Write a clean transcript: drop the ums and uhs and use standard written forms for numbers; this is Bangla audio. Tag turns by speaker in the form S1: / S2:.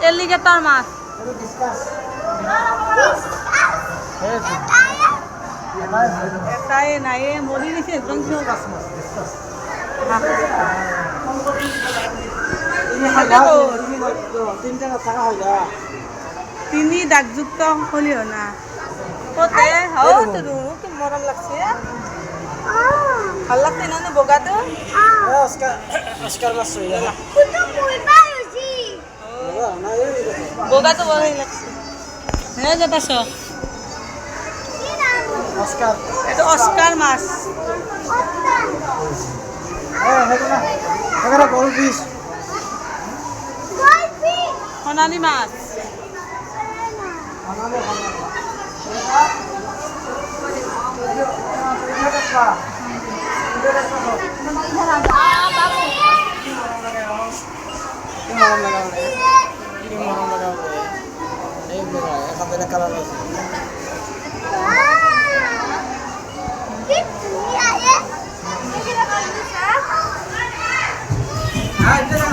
S1: এলিগেটর মাছ। এটাই নাই মরি গেছে তিনি দাগযুক্ত হলিও না কতে হাও তো কি মরম লাগছে ভাল লাগছে না বগাটো
S2: অস্কার মাছ
S1: বগাটো ভালোই লাগছে হ্যাঁ যেতাছ
S2: অস্কার
S1: এটা অস্কার মাছ
S2: এখানে গোল পিস
S1: সোনালি মাছ
S2: কালার আছে